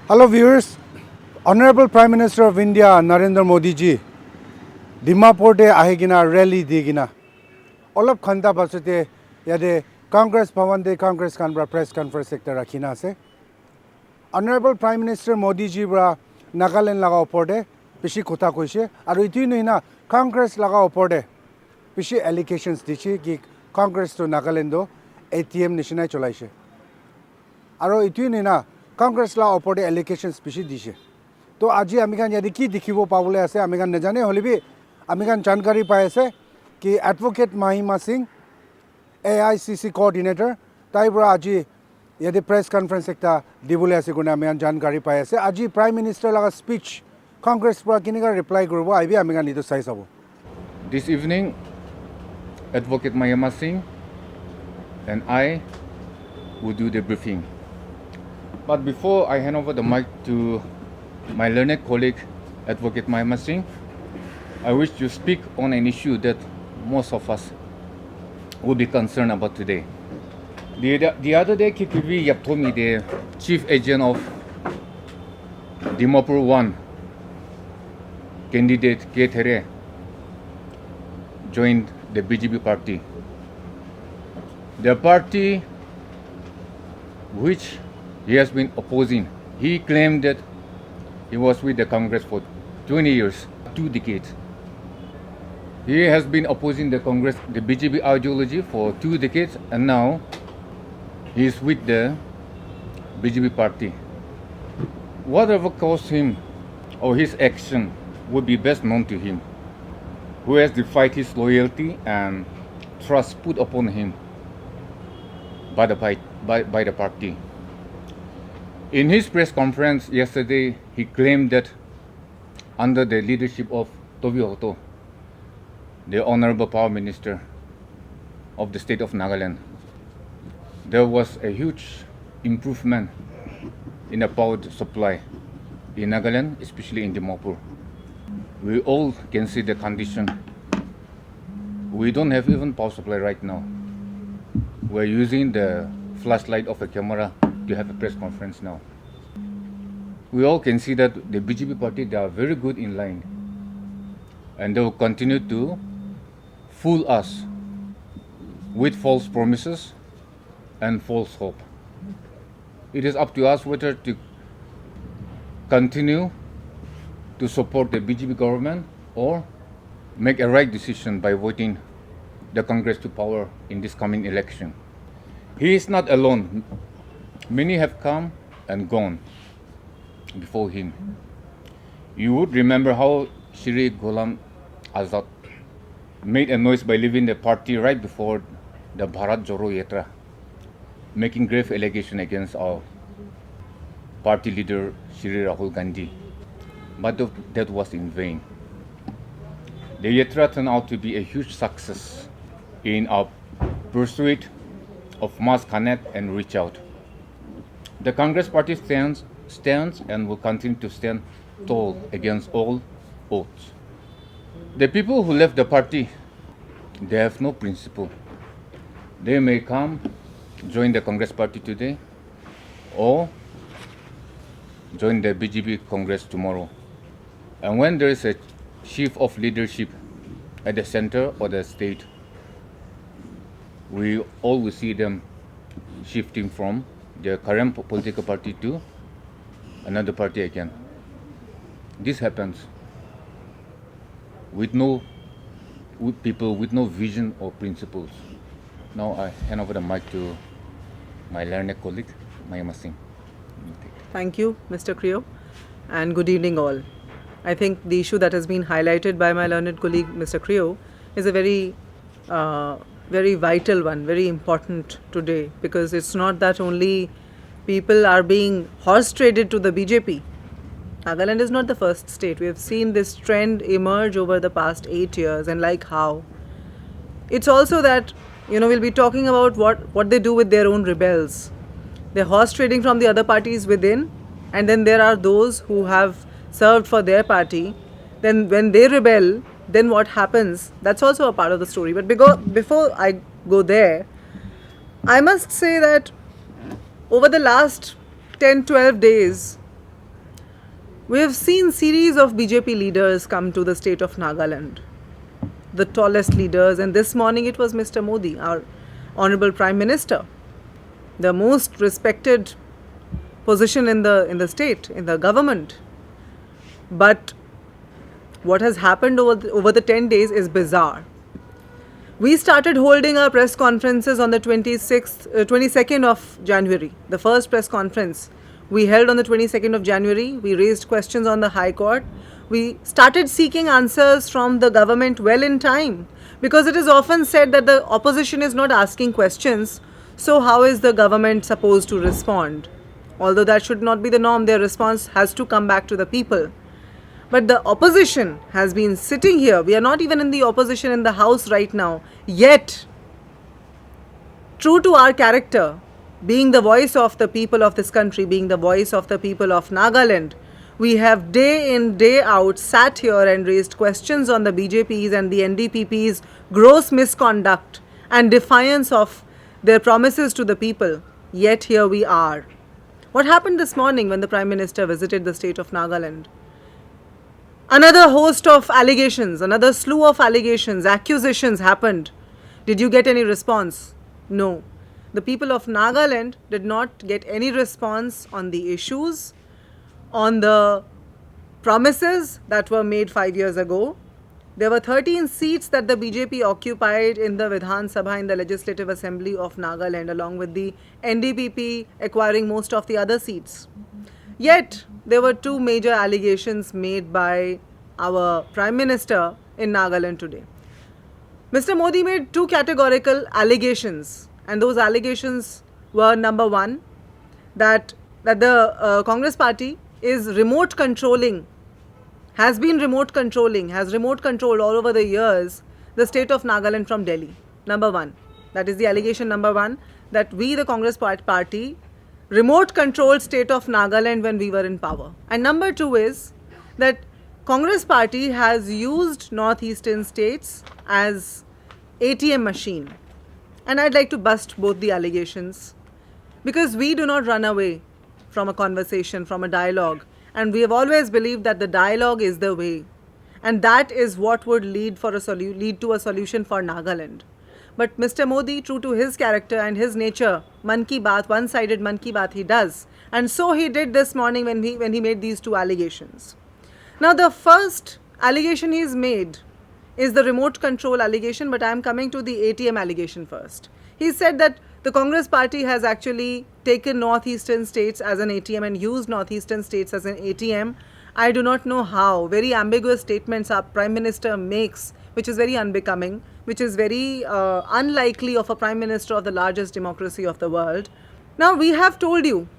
Hello viewers, Honorable Prime Minister of India Narendra Modi ji Dimapur te ahegina rally digina olop khanta pasute yade Congress Bhavan de Congress Canberra press conference ekta rakhina ase. Honorable Prime Minister Modi ji bra Nagaland laga opor de bishi khota koise aru itu noina Congress laga opor de bishi allegations diche ki Congress to Nagaland do ATM nishinai cholaise aru itu noina Congress la opor de allegations bishi diche. तो आज आमी खान यदि की दिखिबो पाबले आसे आमी खान नजाने होले भी आमी खान जानकारी पाए आसे कि एडवोकेट महिमा सिंह AICC कोऑर्डिनेटर ताइब्रा आज यदि प्रेस कॉन्फ्रेंस एकता दिबले आसे गुना आमी खान जानकारी पाए आसे आज प्राइम मिनिस्टर लगा स्पीच कांग्रेस पुरा किनेगा रिप्लाई करबो आइबे आमी खान इतो साइ साबो. This evening, Advocate Mahima Singh and I will do the briefing. But before I hand over the mic to my learned colleague, Advocate Mahima Singh, I wish to speak on an issue that most of us will be concerned about today. The other day, KPV Yap told me the chief agent of Dimapur 1 candidate K. There joined the BJP party. The party which he has been opposing, he claimed that he was with the Congress for 20 years, 2 decades. He has been opposing the Congress, the BJP ideology for 2 decades, and now he is with the BJP party. Whatever caused him or his action would be best known to him, who has defied his loyalty and trust put upon him by the party. In his press conference yesterday, he claimed that under the leadership of Wezote, the Honorable Power Minister of the state of Nagaland, there was a huge improvement in the power supply in Nagaland, especially in Dimapur. We all can see the condition. We don't have even power supply right now. We're using the flashlight of a camera to have a press conference now. We all can see that the BJP party, they are very good in line, and they will continue to fool us with false promises and false hope. It is up to us whether to continue to support the BJP government or make a right decision by voting the Congress to power in this coming election. He is not alone. Many have come and gone before him. You would remember how Shri Ghulam Azad made a noise by leaving the party right before the Bharat Joro Yatra, making grave allegation against our party leader Shri Rahul Gandhi. But that was in vain. The Yatra turned out to be a huge success in our pursuit of mass connect and reach out. The Congress party stands and will continue to stand tall against all odds. The people who left the party, they have no principle. They may come, join the Congress party today, or join the BJP Congress tomorrow. And when there is a shift of leadership at the center or the state, we all will see them shifting from the current political party to another party again. This happens with people with no vision or principles. Now I hand over the mic to my learned colleague, Mahima Singh. Thank you, Mr. Kreo, and good evening all. I think the issue that has been highlighted by my learned colleague, Mr. Kreo, is a very vital one, very important today, because it's not that only people are being horse traded to the BJP. Nagaland is not the first state. We have seen this trend emerge over the past 8 years, and like how. It's also that, we'll be talking about what they do with their own rebels. They're horse trading from the other parties within, and then there are those who have served for their party. Then when they rebel, then what happens? That's also a part of the story. But before I go there, I must say that over the last 10-12 days, We have seen series of BJP leaders come to the state of Nagaland, the tallest leaders, and this morning it was Mr. Modi, our Honorable Prime Minister, the most respected position in the state, in the government. But what has happened over the 10 days is bizarre. We started holding our press conferences on the 22nd of January. The first press conference we held on the 22nd of January. We raised questions on the High Court. We started seeking answers from the government well in time, because it is often said that the opposition is not asking questions. So how is the government supposed to respond? Although that should not be the norm, their response has to come back to the people. But the opposition has been sitting here. We are not even in the opposition in the house right now. Yet, true to our character, being the voice of the people of this country, being the voice of the people of Nagaland, we have day in, day out sat here and raised questions on the BJP's and the NDPP's gross misconduct and defiance of their promises to the people. Yet here we are. What happened this morning when the Prime Minister visited the state of Nagaland? Another host of allegations, another slew of allegations, accusations happened. Did you get any response? No. The people of Nagaland did not get any response on the issues, on the promises that were made 5 years ago. There were 13 seats that the BJP occupied in the Vidhan Sabha, in the Legislative Assembly of Nagaland, along with the NDPP acquiring most of the other seats. Yet, there were two major allegations made by our Prime Minister in Nagaland today. Mr. Modi made two categorical allegations, and those allegations were, number one, that the Congress party is remote controlling, has remote controlled all over the years the state of Nagaland from Delhi. Number one. That is the allegation number one, that we, the Congress party, remote controlled state of Nagaland when we were in power. And number two is that Congress party has used northeastern states as ATM machine. And I'd like to bust both the allegations, because we do not run away from a conversation, from a dialogue. And we have always believed that the dialogue is the way. And that is what would lead to a solution for Nagaland. But Mr. Modi, true to his character and his nature, man ki baat, one-sided man ki baat he does. And so he did this morning when he made these two allegations. Now the first allegation he's made is the remote control allegation, but I am coming to the ATM allegation first. He said that the Congress party has actually taken northeastern states as an ATM and used northeastern states as an ATM. I do not know how. Very ambiguous statements our Prime Minister makes, which is very unbecoming, which is very unlikely of a Prime Minister of the largest democracy of the world. Now, we have told you,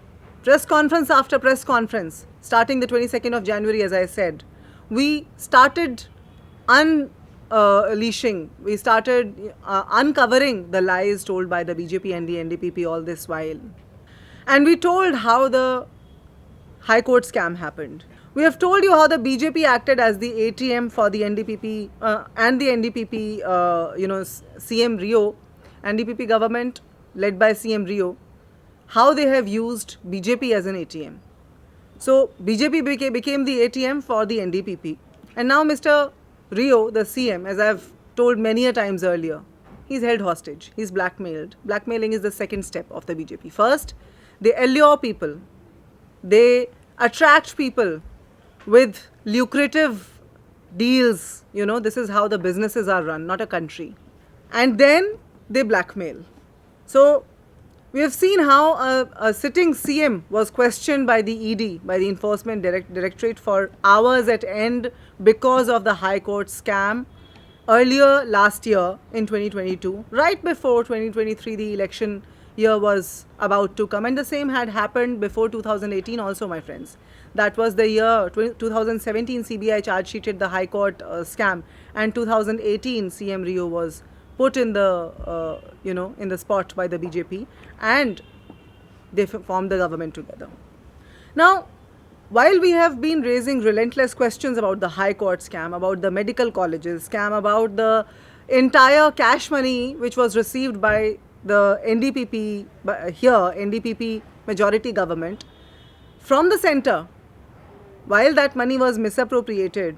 press conference after press conference, starting the 22nd of January, as I said, we started uncovering the lies told by the BJP and the NDPP all this while. And we told how the High Court scam happened. We have told you how the BJP acted as the ATM for the NDPP and the NDPP, CM Rio, NDPP government led by CM Rio, how they have used BJP as an ATM. So BJP became the ATM for the NDPP. And now Mr. Rio, the CM, as I have told many a times earlier, he's held hostage, he's blackmailed. Blackmailing is the second step of the BJP. First, they allure people, they attract people with lucrative deals. This is how the businesses are run, not a country. And then they blackmail. So we have seen how a sitting CM was questioned by the ED, by the Enforcement Directorate, for hours at end because of the High Court scam earlier last year in 2022, right before 2023, the election year was about to come. And the same had happened before 2018 also, my friends. That was the year 2017 CBI charge sheeted the High Court scam, and 2018 CM Rio was put in the in the spot by the BJP, and they formed the government together. Now, while we have been raising relentless questions about the High Court scam, about the medical colleges scam, about the entire cash money which was received by the NDPP majority government from the center, while that money was misappropriated,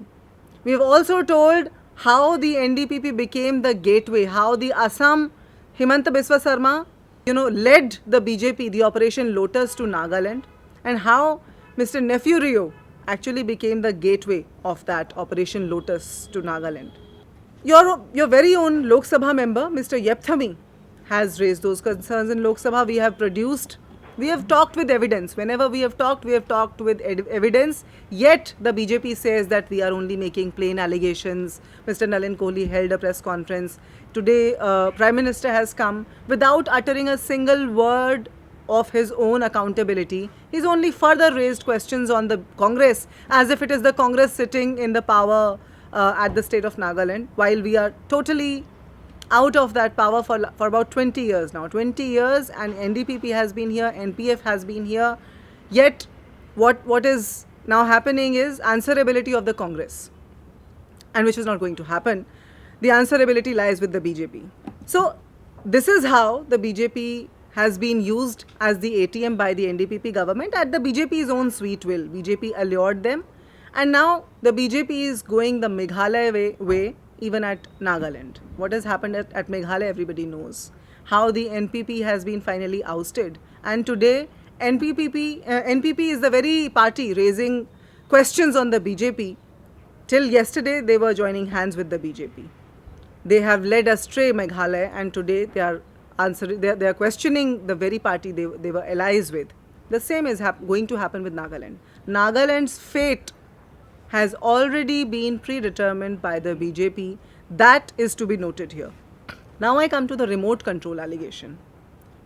we have also told how the NDPP became the gateway, how the Assam Himanta Biswa Sarma, led the BJP, the Operation Lotus to Nagaland, and how Mr. Nephew Rio actually became the gateway of that Operation Lotus to Nagaland. Your very own Lok Sabha member, Mr. Yepthami, has raised those concerns in Lok Sabha. We have talked with evidence. Whenever we have talked with evidence. Yet the BJP says that we are only making plain allegations. Mr. Nalin Kohli held a press conference. Today, Prime Minister has come without uttering a single word of his own accountability. He's only further raised questions on the Congress as if it is the Congress sitting in the power at the state of Nagaland, while we are totally out of that power for about 20 years now. 20 years, and NDPP has been here, NPF has been here. Yet, what is now happening is answerability of the Congress, and which is not going to happen. The answerability lies with the BJP. So, this is how the BJP has been used as the ATM by the NDPP government at the BJP's own sweet will. BJP allured them, and now the BJP is going the Meghalaya way even at Nagaland. What has happened at Meghalaya, everybody knows. How the NPP has been finally ousted. And today, NPP is the very party raising questions on the BJP. Till yesterday, they were joining hands with the BJP. They have led astray Meghalaya, and today they are questioning the very party they were allies with. The same is going to happen with Nagaland. Nagaland's fate has already been predetermined by the BJP. That is to be noted here. Now I come to the remote control allegation.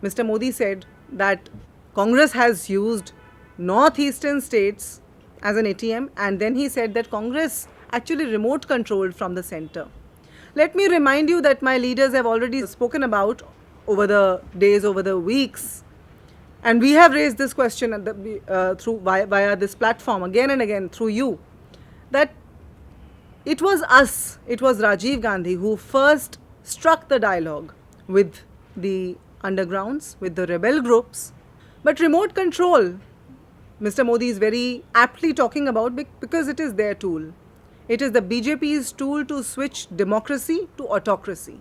Mr. Modi said that Congress has used northeastern states as an ATM, and then he said that Congress actually remote controlled from the center. Let me remind you that my leaders have already spoken about over the days, over the weeks, and we have raised this question via this platform again and again through you, that it was Rajiv Gandhi who first struck the dialogue with the undergrounds, with the rebel groups. But remote control, Mr. Modi is very aptly talking about, because it is their tool. It is the BJP's tool to switch democracy to autocracy.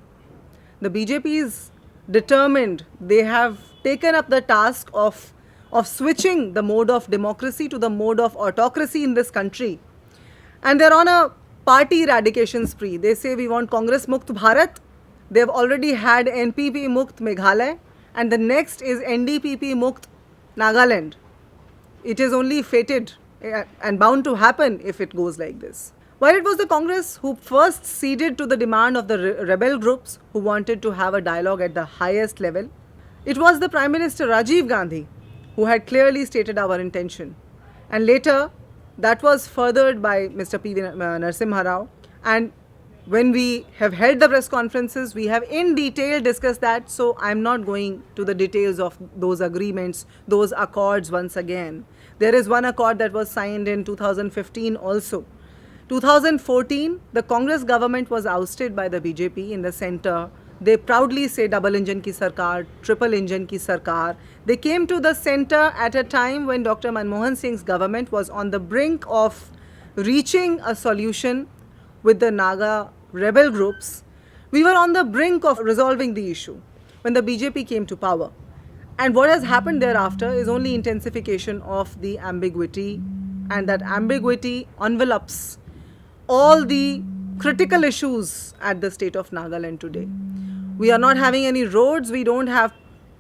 The BJP is determined. They have taken up the task of switching the mode of democracy to the mode of autocracy in this country. And they're on a party eradication spree. They say we want Congress Mukt Bharat. They've already had NPP Mukt Meghalaya, and the next is NDPP Mukt Nagaland. It is only fated and bound to happen if it goes like this. While it was the Congress who first ceded to the demand of the rebel groups who wanted to have a dialogue at the highest level, it was the Prime Minister Rajiv Gandhi who had clearly stated our intention. And later, that was furthered by Mr. P. Narasimha Rao. And when we have held the press conferences, we have in detail discussed that. So I'm not going to the details of those agreements, those accords once again. There is one accord that was signed in 2015 also. 2014, the Congress government was ousted by the BJP in the center. They proudly say double engine ki sarkar, triple engine ki sarkar. They came to the center at a time when Dr. Manmohan Singh's government was on the brink of reaching a solution with the Naga rebel groups. We were on the brink of resolving the issue when the BJP came to power. And what has happened thereafter is only intensification of the ambiguity, and that ambiguity envelops all the critical issues at the state of Nagaland today. We are not having any roads, we don't have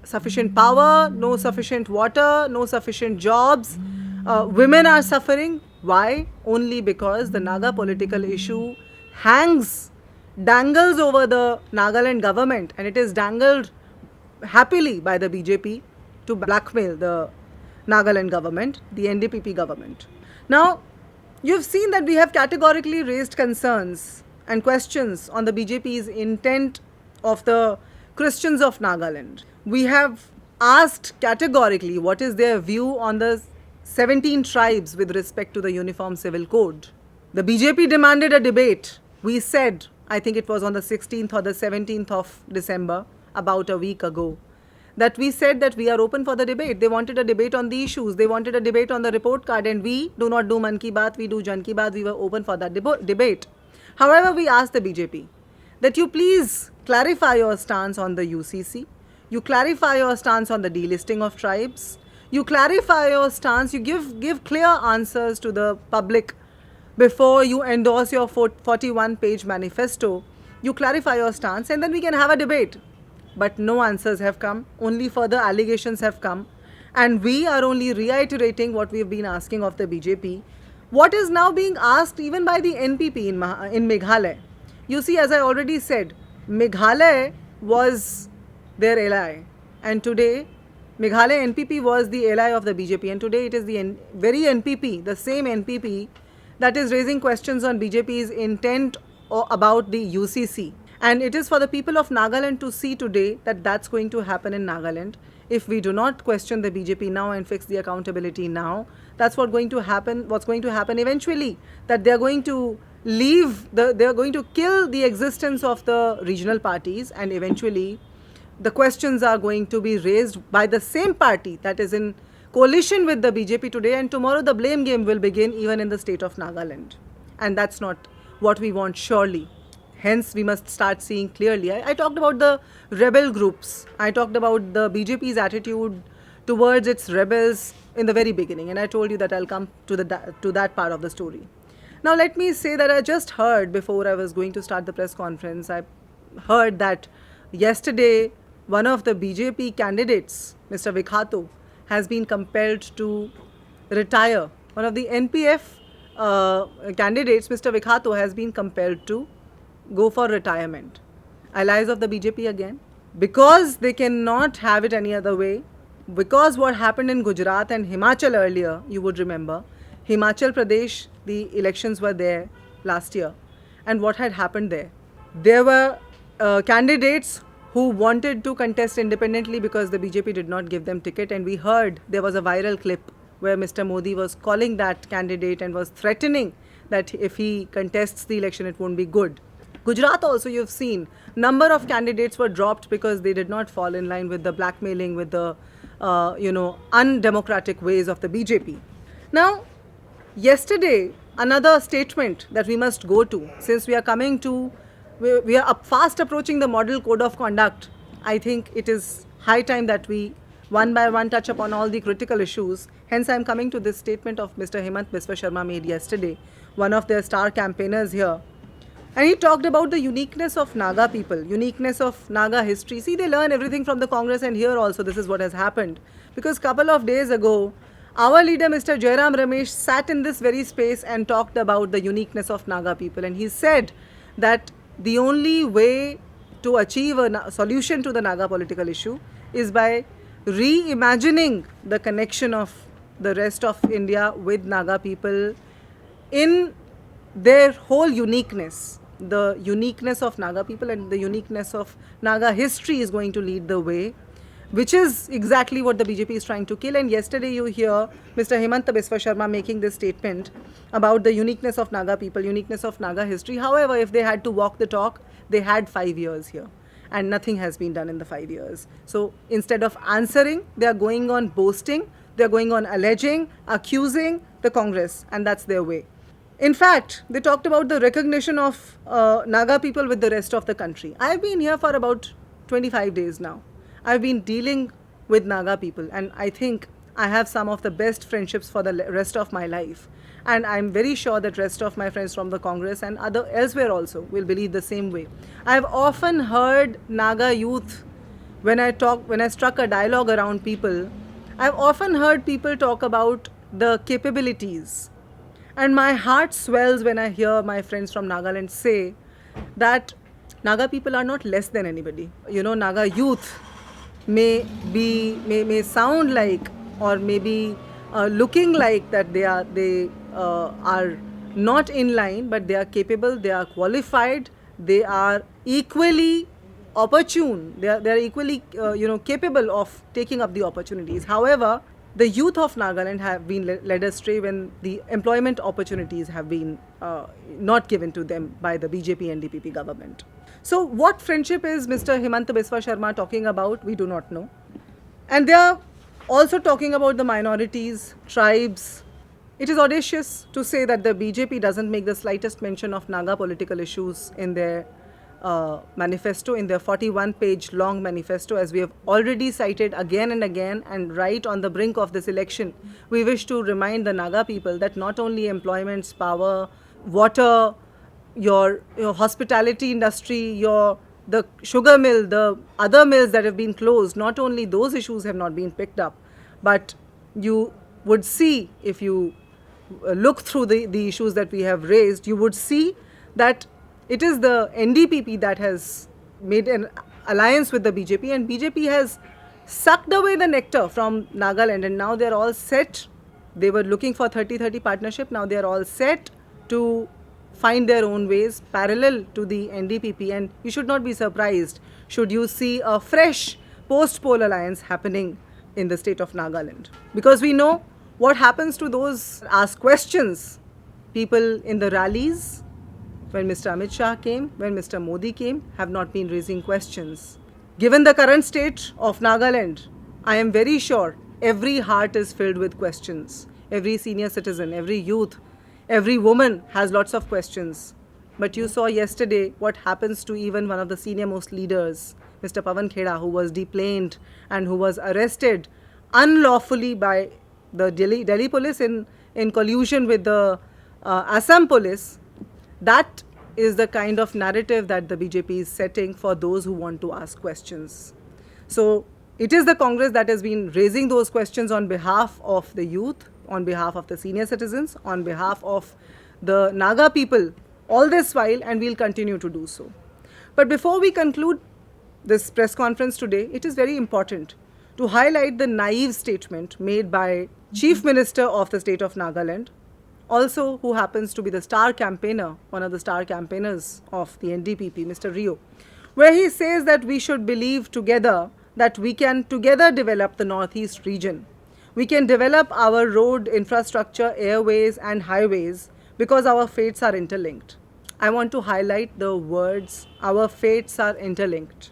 sufficient power, no sufficient water, no sufficient jobs. Women are suffering. Why? Only because the Naga political issue dangles over the Nagaland government, and it is dangled happily by the BJP to blackmail the Nagaland government, the NDPP government. Now, you've seen that we have categorically raised concerns and questions on the BJP's intent of the Christians of Nagaland. We have asked categorically what is their view on the 17 tribes with respect to the Uniform Civil Code. The BJP demanded a debate. We said, I think it was on the 16th or the 17th of December, about a week ago, that we said that we are open for the debate. They wanted a debate on the issues. They wanted a debate on the report card, and we do not do Man Ki Baat, we do Jan Ki Baat. We were open for that debate. However, we asked the BJP that you please clarify your stance on the UCC. You clarify your stance on the delisting of tribes. You clarify your stance. You give clear answers to the public before you endorse your 41-page manifesto. You clarify your stance, and then we can have a debate. But no answers have come, only further allegations have come, and we are only reiterating what we have been asking of the BJP. What is now being asked even by the NPP in Meghalaya. You see, as I already said, Meghalaya was their ally, and today Meghalaya NPP was the ally of the BJP, and today it is the very NPP, the same NPP, that is raising questions on BJP's intent about the UCC. And it is for the people of Nagaland to see today that that's going to happen in Nagaland. If we do not question the BJP now and fix the accountability now, that's what's going to happen eventually. That they're going to they're going to kill the existence of the regional parties, and eventually the questions are going to be raised by the same party that is in coalition with the BJP today, and tomorrow the blame game will begin even in the state of Nagaland. And that's not what we want, surely. Hence, we must start seeing clearly. I talked about the rebel groups. I talked about the BJP's attitude towards its rebels in the very beginning. And I told you that I'll come to that part of the story. Now, let me say that I just heard, before I was going to start the press conference, I heard that yesterday one of the BJP candidates, Mr. Vikhato, has been compelled to retire. One of the NPF candidates, Mr. Vikhato, has been compelled to go for retirement. Allies of the BJP again, because they cannot have it any other way, because what happened in Gujarat and Himachal earlier, you would remember, Himachal Pradesh, the elections were there last year, and what had happened there? There were candidates who wanted to contest independently because the BJP did not give them ticket, and we heard there was a viral clip where Mr. Modi was calling that candidate and was threatening that if he contests the election, it won't be good. Gujarat also, you've seen, number of candidates were dropped because they did not fall in line with the blackmailing, with the, undemocratic ways of the BJP. Now, yesterday, another statement that we must go to, since we are coming to, we are fast approaching the model code of conduct. I think it is high time that we, one by one, touch upon all the critical issues. Hence, I am coming to this statement of Mr. Himanta Biswa Sharma made yesterday, one of their star campaigners here. And he talked about the uniqueness of Naga people, uniqueness of Naga history. See, they learn everything from the Congress, and here also this is what has happened. Because couple of days ago, our leader, Mr. Jairam Ramesh, sat in this very space and talked about the uniqueness of Naga people. And he said that the only way to achieve a solution to the Naga political issue is by reimagining the connection of the rest of India with Naga people in their whole uniqueness. The uniqueness of Naga people and the uniqueness of Naga history is going to lead the way, which is exactly what the BJP is trying to kill. And yesterday you hear Mr. Himanta Biswa Sharma making this statement about the uniqueness of Naga people, uniqueness of Naga history. However, if they had to walk the talk, they had 5 years here, and nothing has been done in the 5 years. So instead of answering, they are going on boasting, they are going on alleging, accusing the Congress, and that's their way. In fact, they talked about the recognition of Naga people with the rest of the country. I've been here for about 25 days now. I've been dealing with Naga people, and I think I have some of the best friendships for the rest of my life. And I'm very sure that rest of my friends from the Congress and elsewhere also will believe the same way. I've often heard Naga youth, when I struck a dialogue around people, I've often heard people talk about the capabilities. And my heart swells when I hear my friends from Nagaland say that Naga people are not less than anybody. You know, Naga youth may sound like, or maybe looking like that they are not in line, but they are capable, they are qualified, they are equally opportune, they are equally capable of taking up the opportunities. However, the youth of Nagaland have been led astray when the employment opportunities have been not given to them by the BJP and DPP government. So what friendship is Mr. Himanta Biswa Sharma talking about? We do not know. And they are also talking about the minorities, tribes. It is audacious to say that the BJP doesn't make the slightest mention of Naga political issues in their manifesto, in their 41-page long manifesto, as we have already cited again and again. And right on the brink of this election, we wish to remind the Naga people that not only employments, power, water, your hospitality industry, the sugar mill, the other mills that have been closed, not only those issues have not been picked up, but you would see, if you look through the issues that we have raised, you would see that it is the NDPP that has made an alliance with the BJP, and BJP has sucked away the nectar from Nagaland, and now they are all set. They were looking for 30-30 partnership, now they are all set to find their own ways parallel to the NDPP, and you should not be surprised should you see a fresh post-poll alliance happening in the state of Nagaland. Because we know what happens to those ask questions. People in the rallies, when Mr. Amit Shah came, when Mr. Modi came, have not been raising questions. Given the current state of Nagaland, I am very sure every heart is filled with questions. Every senior citizen, every youth, every woman has lots of questions. But you saw yesterday what happens to even one of the senior most leaders, Mr. Pawan Kheda, who was deplaned and who was arrested unlawfully by the Delhi police in collusion with the Assam police. That is the kind of narrative that the BJP is setting for those who want to ask questions. So it is the Congress that has been raising those questions on behalf of the youth, on behalf of the senior citizens, on behalf of the Naga people all this while, and we'll continue to do so. But before we conclude this press conference today, it is very important to highlight the naive statement made by Chief Minister of the state of Nagaland, also who happens to be the star campaigner, one of the star campaigners of the NDPP, Mr. Rio, where he says that we should believe together that we can together develop the Northeast region. We can develop our road infrastructure, airways and highways because our fates are interlinked. I want to highlight the words, our fates are interlinked.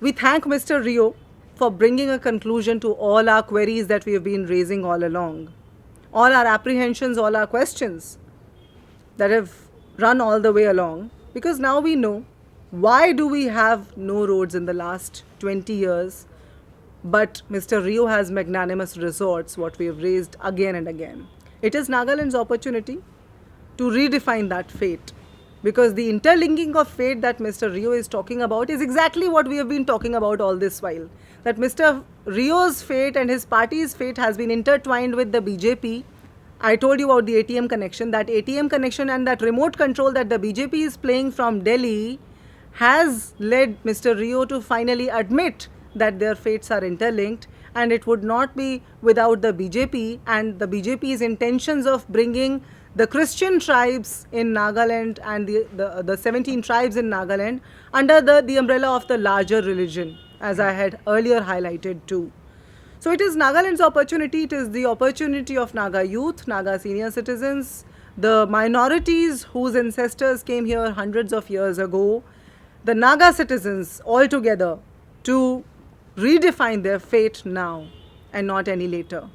We thank Mr. Rio for bringing a conclusion to all our queries that we have been raising all along. All our apprehensions, all our questions that have run all the way along, because now we know why do we have no roads in the last 20 years, but Mr. Rio has magnanimous resorts, what we have raised again and again. It is Nagaland's opportunity to redefine that fate, because the interlinking of fate that Mr. Rio is talking about is exactly what we have been talking about all this while. That Mr. Rio's fate and his party's fate has been intertwined with the BJP. I told you about the ATM connection. That ATM connection and that remote control that the BJP is playing from Delhi has led Mr. Rio to finally admit that their fates are interlinked, and it would not be without the BJP and the BJP's intentions of bringing the Christian tribes in Nagaland and the 17 tribes in Nagaland under the umbrella of the larger religion, as I had earlier highlighted too. So it is Nagaland's opportunity, it is the opportunity of Naga youth, Naga senior citizens, the minorities whose ancestors came here hundreds of years ago, the Naga citizens all together to redefine their fate now and not any later,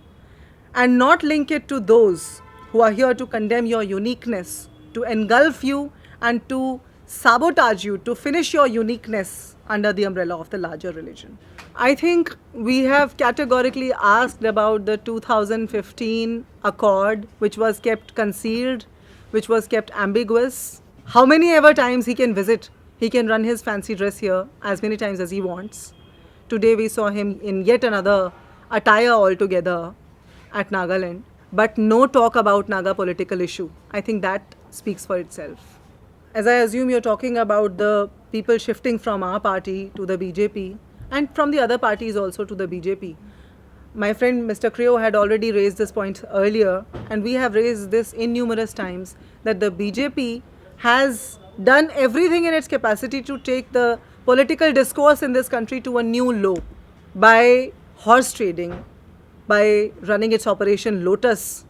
and not link it to those who are here to condemn your uniqueness, to engulf you and to sabotage you, to finish your uniqueness under the umbrella of the larger religion. I think we have categorically asked about the 2015 accord, which was kept concealed, which was kept ambiguous. How many ever times he can visit, he can run his fancy dress here as many times as he wants. Today we saw him in yet another attire altogether at Nagaland, but no talk about Naga political issue. I think that speaks for itself. As I assume you're talking about the people shifting from our party to the BJP and from the other parties also to the BJP. My friend Mr. Kreo had already raised this point earlier, and we have raised this innumerous times, that the BJP has done everything in its capacity to take the political discourse in this country to a new low by horse trading, by running its Operation Lotus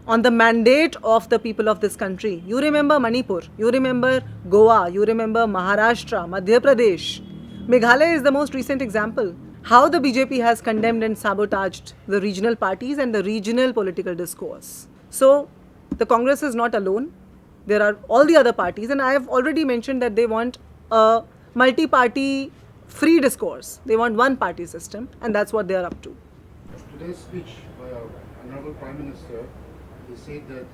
on the mandate of the people of this country. You remember Manipur, you remember Goa, you remember Maharashtra, Madhya Pradesh. Meghalaya is the most recent example. how the BJP has condemned and sabotaged the regional parties and the regional political discourse. So the Congress is not alone. There are all the other parties, and I have already mentioned that they want a multi-party free discourse. They want one party system, and that's what they are up to. Today's speech by our Honorable Prime Minister, he said that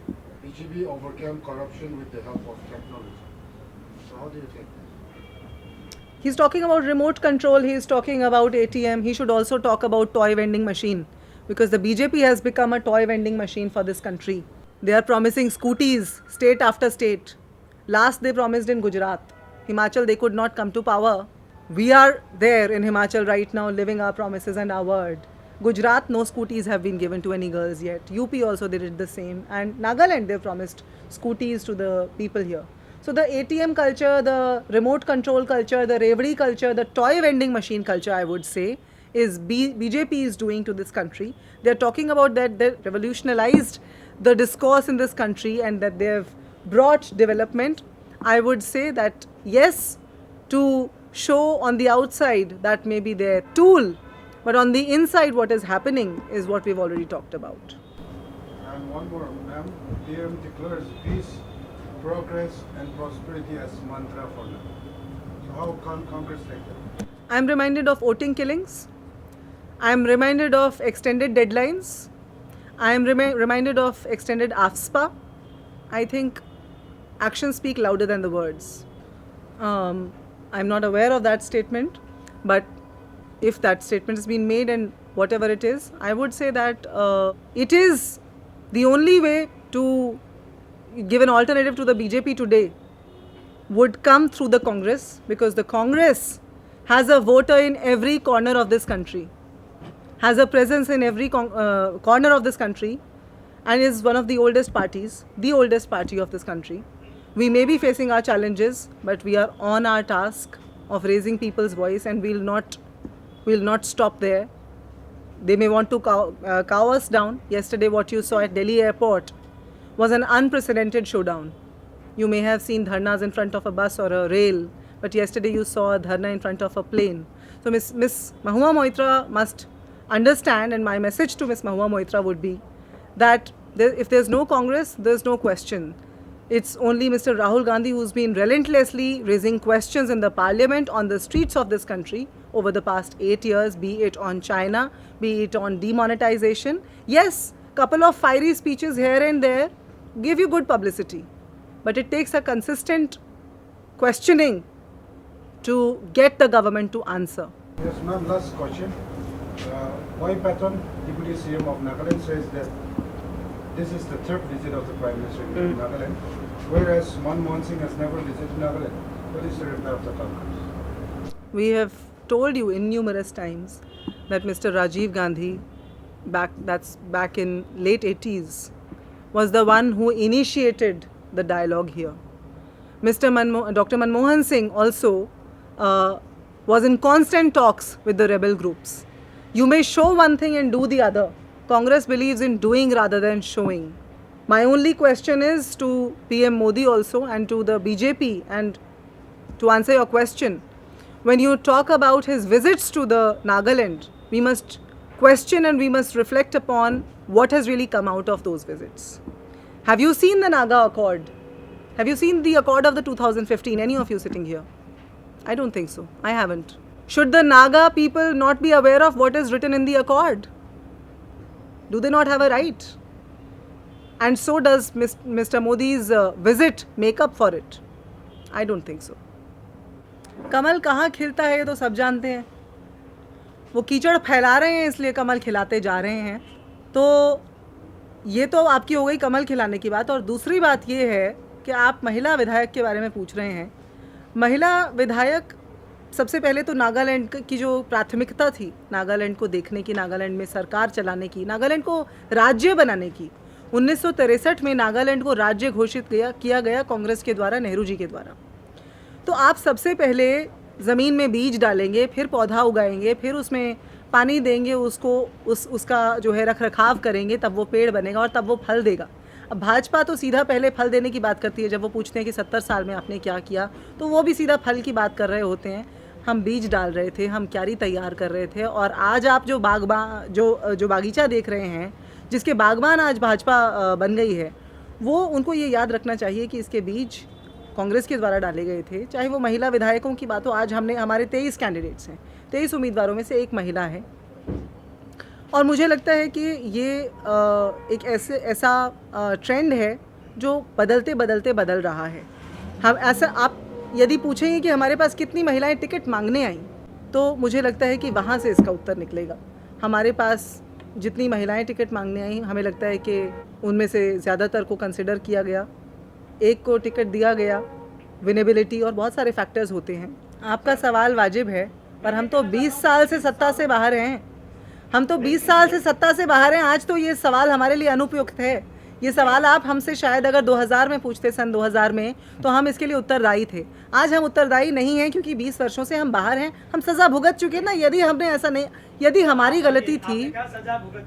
BJP overcame corruption with the help of technology. So how do you think? He's talking about remote control, he's talking about ATM, he should also talk about toy vending machine, because the BJP has become a toy vending machine for this country. They are promising scooties state after state. Last they promised in Gujarat. Himachal, they could not come to power. We are there in Himachal right now living our promises and our word. Gujarat, no scooties have been given to any girls yet. UP also they did the same. And Nagaland, they promised scooties to the people here. So the ATM culture, the remote control culture, the reverie culture, the toy vending machine culture, I would say, is BJP is doing to this country. They're talking about that they revolutionized the discourse in this country and that they have brought development. I would say that yes, to show on the outside that may be their tool, but on the inside what is happening is what we've already talked about. And one more, ma'am. PM declares peace, progress and prosperity as mantra for them. So how can Congress take that? I'm reminded of voting killings. I'm reminded of extended deadlines. I'm reminded of extended AFSPA. I think actions speak louder than the words. I'm not aware of that statement, but if that statement has been made and whatever it is, I would say that it is the only way to give an alternative to the BJP today would come through the Congress, because the Congress has a voter in every corner of this country, has a presence in every corner of this country, and is one of the oldest parties, the oldest party of this country. We may be facing our challenges, but we are on our task of raising people's voice, and we'll not stop there. They may want to cow us down. Yesterday what you saw at Delhi airport was an unprecedented showdown. You may have seen dharnas in front of a bus or a rail, but yesterday you saw a dharna in front of a plane. So Miss Mahima Moitra must understand, and my message to Miss Mahima Moitra would be that if there's no Congress, there's no question. It's only Mr. Rahul Gandhi who's been relentlessly raising questions in the parliament, on the streets of this country over the past 8 years, be it on China, be it on demonetization. Yes, couple of fiery speeches here and there give you good publicity, but it takes a consistent questioning to get the government to answer. Yes, ma'am, last question. Boy Patton, Deputy CM of Nagaland, says that this is the third visit of the Prime Minister in Nagaland, whereas Manmohan Singh has never visited Nagaland. What is the reply of the Congress? We have told you innumerous times that Mr. Rajiv Gandhi, back in late 80s, was the one who initiated the dialogue here. Dr. Manmohan Singh also was in constant talks with the rebel groups. You may show one thing and do the other. Congress believes in doing rather than showing. My only question is to PM Modi also and to the BJP, and to answer your question, when you talk about his visits to the Nagaland, we must question and we must reflect upon what has really come out of those visits. Have you seen the Naga Accord? Have you seen the Accord of the 2015? Any of you sitting here? I don't think so. I haven't. Should the Naga people not be aware of what is written in the Accord? Do they not have a right? And so does Mr. Modi's visit make up for it? I don't think so. कमल कहाँ खिलता है ये तो सब जानते हैं. वो कीचड़ फैला रहे हैं इसलिए कमल खिलाते जा रहे हैं. तो ये तो आपकी हो गई कमल खिलाने की बात. और दूसरी बात ये है कि आप महिला विधायक के बारे में पूछ रहे हैं. महिला विधायक, सबसे पहले तो नागालैंड की जो प्राथमिकता थी, नागालैंड को देखने की, नागालैंड में सरकार चलाने की, नागालैंड को राज्य बनाने की, 1963 में नागालैंड को राज्य घोषित किया गया कांग्रेस के द्वारा, नेहरू जी के द्वारा. तो आप सबसे पहले ज़मीन में बीज डालेंगे, फिर पौधा उगाएंगे, फिर उसमें पानी देंगे, उसका जो है रख रखाव करेंगे, तब वो पेड़ बनेगा और तब वो फल देगा. अब भाजपा तो सीधा पहले फल देने की बात करती है. जब वो पूछते हैं कि 70 साल में आपने क्या किया, तो वो भी सीधा फल की बात कर रहे होते हैं. हम बीज डाल रहे थे, हम क्यारी तैयार कर रहे थे, और आज आप जो जो बागीचा देख रहे हैं, जिसके बागबान आज भाजपा बन गई है, वो उनको ये याद रखना चाहिए कि इसके बीज कांग्रेस के द्वारा डाले गए थे। चाहे वो महिला विधायकों की बात हो, आज हमारे 23 कैंडिडेट्स हैं, 23 उम्मीदवारों में से एक महिला है, और मुझे लगता है कि ये एक ऐसा ट्रेंड है जो बदलते बदलते बदल रहा है। हम ऐसा, आप यदि पूछेंगे कि हमारे पास कितनी महिलाएं टिकट मांगने आईं, तो मुझे लगता है कि वहाँ से इसका उत्तर निकलेगा। हमारे पास जितनी महिलाएं टिकट मांगने आईं, हमें लगता है कि उनमें से ज़्यादातर को कंसिडर किया गया, एक को टिकट दिया गया, विनेबिलिटी और बहुत सारे फैक्टर्स होते हैं। आपका सवाल वाजिब है, पर हम तो 20 साल से सत्ता से बाहर हैं, हम तो 20 साल से सत्ता से बाहर हैं। आज तो ये सवाल हमारे लिए अनुपयुक्त है। ये सवाल आप हमसे शायद अगर 2000 में पूछते, सन 2000 में, तो हम इसके लिए उत्तरदायी थे। आज हम उत्तरदायी नहीं हैं, क्योंकि 20 वर्षों से हम बाहर हैं, हम सज़ा भुगत चुके ना। यदि हमने ऐसा नहीं, यदि हमारी गलती थी,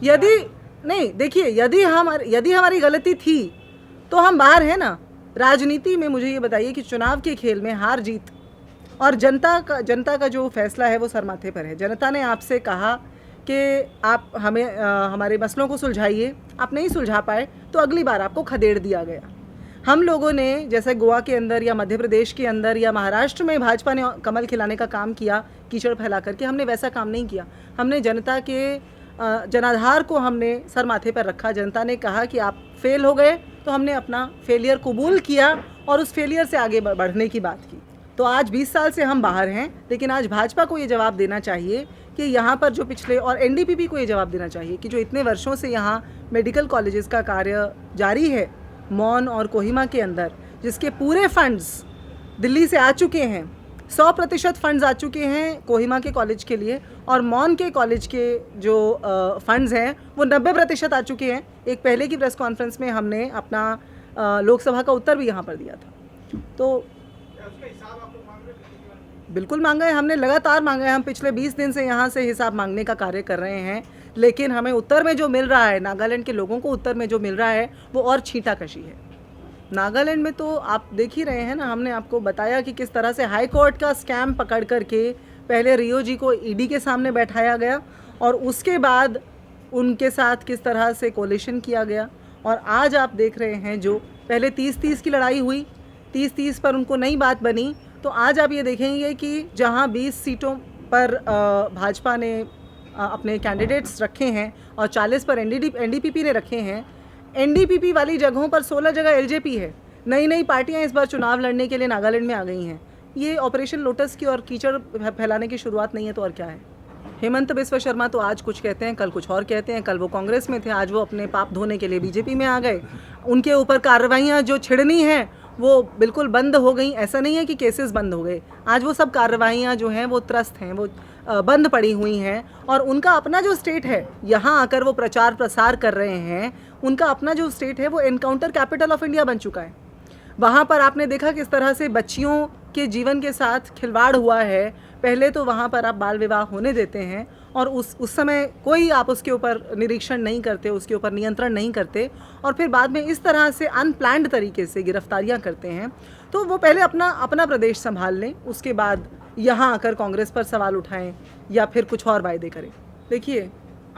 यदि नहीं, देखिए, यदि हमारी गलती थी तो हम बाहर हैं ना। राजनीति में मुझे ये बताइए कि चुनाव के खेल में हार जीत और जनता का जो फैसला है वो सर माथे पर है। जनता ने आपसे कहा कि आप हमें हमारे मसलों को सुलझाइए, आप नहीं सुलझा पाए तो अगली बार आपको खदेड़ दिया गया। हम लोगों ने, जैसे गोवा के अंदर या मध्य प्रदेश के अंदर या महाराष्ट्र में भाजपा ने कमल खिलाने का काम किया कीचड़ फैला करके, हमने वैसा काम नहीं किया। हमने जनता के जनाधार को हमने सर माथे पर रखा। जनता ने कहा कि आप फेल हो गए, तो हमने अपना फेलियर कबूल किया और उस फेलियर से आगे बढ़ने की बात की। तो आज 20 साल से हम बाहर हैं, लेकिन आज भाजपा को ये जवाब देना चाहिए कि यहाँ पर जो पिछले, और एनडीपीपी को ये जवाब देना चाहिए कि जो इतने वर्षों से यहाँ मेडिकल कॉलेजेस का कार्य जारी है मौन और कोहिमा के अंदर, जिसके पूरे फंड्स दिल्ली से आ चुके हैं, 100% फंड्स आ चुके हैं कोहिमा के कॉलेज के लिए, और मौन के कॉलेज के जो फंड्स हैं वो 90% आ चुके हैं। एक पहले की प्रेस कॉन्फ्रेंस में हमने अपना लोकसभा का उत्तर भी यहाँ पर दिया था। तो बिल्कुल मांगा है, हमने लगातार मांगा है। हम पिछले 20 दिन से यहाँ से हिसाब मांगने का कार्य कर रहे हैं, लेकिन हमें उत्तर में जो मिल रहा है, नागालैंड के लोगों को उत्तर में जो मिल रहा है वो और छींटाकशी है। नागालैंड में तो आप देख ही रहे हैं ना, हमने आपको बताया कि किस तरह से हाई कोर्ट का स्कैम पकड़ करके पहले रियो जी को ईडी के सामने बैठाया गया, और उसके बाद उनके साथ किस तरह से कोलिशन किया गया। और आज आप देख रहे हैं, जो पहले 30-30 की लड़ाई हुई, 30-30 पर उनको नई बात बनी, तो आज आप ये देखेंगे कि जहां 20 सीटों पर भाजपा ने अपने कैंडिडेट्स रखे हैं और 40 पर एनडीपीपी ने रखे हैं, एनडीपीपी वाली जगहों पर 16 जगह एलजेपी है। नई नई पार्टियां इस बार चुनाव लड़ने के लिए नागालैंड में आ गई हैं। ये ऑपरेशन लोटस की और कीचड़ फैलाने की शुरुआत नहीं है तो और क्या है। हिमंत बिस्वा शर्मा तो आज कुछ कहते हैं, कल कुछ और कहते हैं। कल वो कांग्रेस में थे, आज वो अपने पाप धोने के लिए बीजेपी में आ गए। उनके ऊपर कार्रवाइयाँ जो छिड़नी हैं वो बिल्कुल बंद हो गई। ऐसा नहीं है कि केसेस बंद हो गए, आज वो सब कार्रवाइयाँ जो हैं वो त्रस्त हैं, वो बंद पड़ी हुई हैं। और उनका अपना जो स्टेट है, यहाँ आकर वो प्रचार प्रसार कर रहे हैं, उनका अपना जो स्टेट है वो एनकाउंटर कैपिटल ऑफ इंडिया बन चुका है। वहाँ पर आपने देखा किस तरह से बच्चियों के जीवन के साथ खिलवाड़ हुआ है। पहले तो वहाँ पर आप बाल विवाह होने देते हैं और उस समय कोई आप उसके ऊपर निरीक्षण नहीं करते, उसके ऊपर नियंत्रण नहीं करते, और फिर बाद में इस तरह से अनप्लान्ड तरीके से गिरफ्तारियाँ करते हैं। तो वो पहले अपना प्रदेश संभाल लें, उसके बाद यहाँ आकर कांग्रेस पर सवाल उठाएं या फिर कुछ और वायदे करें। देखिए,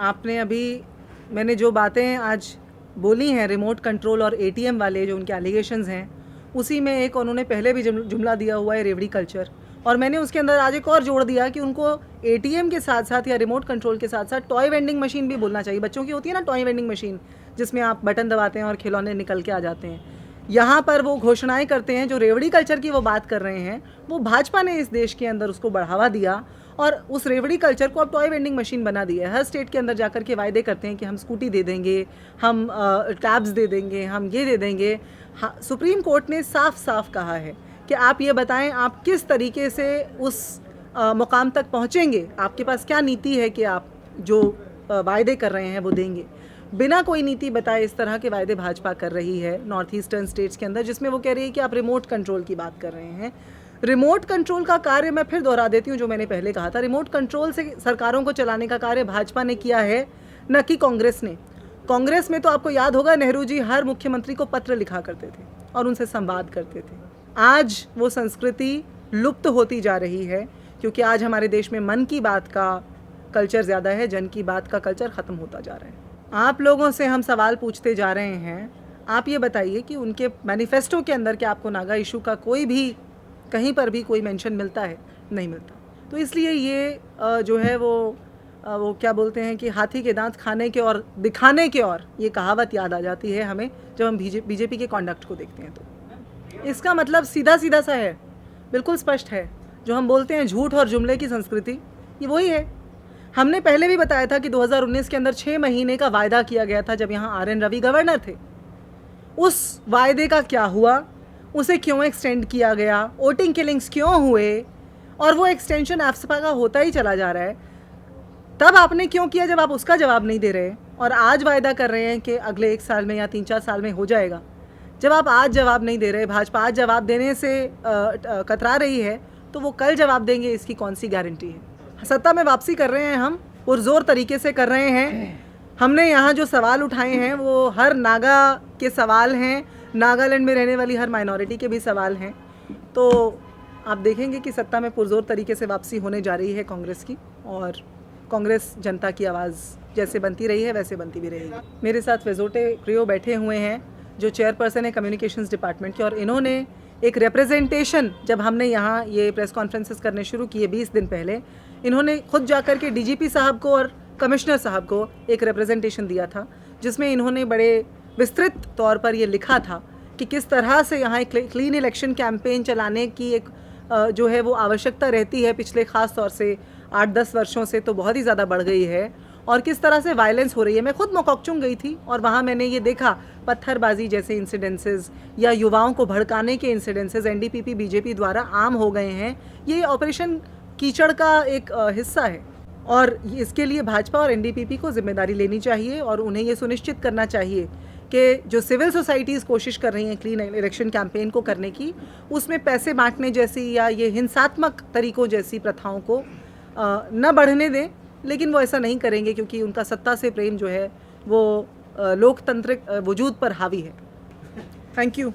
आपने अभी, मैंने जो बातें आज बोली हैं रिमोट कंट्रोल और एटीएम वाले जो उनके एलिगेशंस हैं, उसी में एक उन्होंने पहले भी जुमला दिया हुआ है, रेवड़ी कल्चर। और मैंने उसके अंदर आज एक और जोड़ दिया कि उनको एटीएम के साथ साथ या रिमोट कंट्रोल के साथ साथ टॉय वेंडिंग मशीन भी बोलना चाहिए। बच्चों की होती है ना टॉय वेंडिंग मशीन, जिसमें आप बटन दबाते हैं और खिलौने निकल के आ जाते हैं। यहाँ पर वो घोषणाएं करते हैं, जो रेवड़ी कल्चर की वो बात कर रहे हैं, वो भाजपा ने इस देश के अंदर उसको बढ़ावा दिया और उस रेवड़ी कल्चर को अब टॉय वेंडिंग मशीन बना दिया है। हर स्टेट के अंदर जाकर के वायदे करते हैं कि हम स्कूटी दे देंगे, हम टैब्स दे देंगे, हम ये दे देंगे। हाँ, सुप्रीम कोर्ट ने साफ साफ कहा है कि आप ये बताएं आप किस तरीके से उस मुकाम तक पहुंचेंगे, आपके पास क्या नीति है कि आप जो वायदे कर रहे हैं वो देंगे। बिना कोई नीति बताए इस तरह के वायदे भाजपा कर रही है नॉर्थ ईस्टर्न स्टेट्स के अंदर, जिसमें वो कह रही है कि आप रिमोट कंट्रोल की बात कर रहे हैं। रिमोट कंट्रोल का कार्य मैं फिर दोहरा देती हूँ जो मैंने पहले कहा था, रिमोट कंट्रोल से सरकारों को चलाने का कार्य भाजपा ने किया है, न कि कांग्रेस ने। कांग्रेस में तो आपको याद होगा नेहरू जी हर मुख्यमंत्री को पत्र लिखा करते थे और उनसे संवाद करते थे। आज वो संस्कृति लुप्त होती जा रही है, क्योंकि आज हमारे देश में मन की बात का कल्चर ज़्यादा है, जन की बात का कल्चर ख़त्म होता जा रहा है। आप लोगों से हम सवाल पूछते जा रहे हैं, आप ये बताइए कि उनके मैनिफेस्टो के अंदर क्या आपको नागा इशू का कोई भी कहीं पर भी कोई मेंशन मिलता है? नहीं मिलता। तो इसलिए ये जो है वो क्या बोलते हैं कि हाथी के दांत खाने के और दिखाने के और ये कहावत याद आ जाती है हमें जब हम बीजेपी के कॉन्डक्ट को देखते हैं। तो इसका मतलब सीधा सीधा सा है, बिल्कुल स्पष्ट है। जो हम बोलते हैं झूठ और जुमले की संस्कृति, ये वही है। हमने पहले भी बताया था कि 2019 के अंदर 6 महीने का वायदा किया गया था जब यहाँ RN रवि गवर्नर थे। उस वायदे का क्या हुआ, उसे क्यों एक्सटेंड किया गया, वोटिंग किलिंग्स क्यों हुए, और वो एक्सटेंशन एफसपा का होता ही चला जा रहा है। तब आपने क्यों किया जब आप उसका जवाब नहीं दे रहे, और आज वायदा कर रहे हैं कि अगले 1 साल में या 3-4 साल में हो जाएगा। जब आप आज जवाब नहीं दे रहे, भाजपा आज जवाब देने से कतरा रही है, तो वो कल जवाब देंगे, इसकी कौन सी गारंटी है। सत्ता में वापसी कर रहे हैं हम, पुरजोर तरीके से कर रहे हैं। हमने यहाँ जो सवाल उठाए हैं वो हर नागा के सवाल हैं, नागालैंड में रहने वाली हर माइनॉरिटी के भी सवाल हैं। तो आप देखेंगे कि सत्ता में पुरजोर तरीके से वापसी होने जा रही है कांग्रेस की, और कांग्रेस जनता की आवाज़ जैसे बनती रही है वैसे बनती भी रहेगी। मेरे साथ वेजोटे क्रियो बैठे हुए हैं जो चेयरपर्सन है कम्युनिकेशंस डिपार्टमेंट के, और इन्होंने एक रिप्रेजेंटेशन, जब हमने यहाँ ये प्रेस कॉन्फ्रेंसेस करने शुरू किए 20 दिन पहले, इन्होंने खुद जाकर के DGP साहब को और कमिश्नर साहब को एक रिप्रेजेंटेशन दिया था, जिसमें इन्होंने बड़े विस्तृत तौर पर ये लिखा था कि किस तरह से यहाँ एक क्लीन इलेक्शन कैंपेन चलाने की एक जो है वो आवश्यकता रहती है, पिछले ख़ास तौर से 8-10 वर्षों से तो बहुत ही ज़्यादा बढ़ गई है, और किस तरह से वायलेंस हो रही है। मैं खुद मोकोकचुंग गई थी और वहाँ मैंने ये देखा, पत्थरबाजी जैसे इंसिडेंसेस या युवाओं को भड़काने के इंसिडेंसेस NDPP BJP द्वारा आम हो गए हैं। ये ऑपरेशन कीचड़ का एक हिस्सा है, और इसके लिए भाजपा और NDPP को जिम्मेदारी लेनी चाहिए, और उन्हें ये सुनिश्चित करना चाहिए कि जो सिविल सोसाइटीज़ कोशिश कर रही हैं क्लीन इलेक्शन कैंपेन को करने की, उसमें पैसे बांटने जैसी या ये हिंसात्मक तरीक़ों जैसी प्रथाओं को न बढ़ने दें। लेकिन वो ऐसा नहीं करेंगे क्योंकि उनका सत्ता से प्रेम जो है वो लोकतांत्रिक वजूद पर हावी है। Thank you.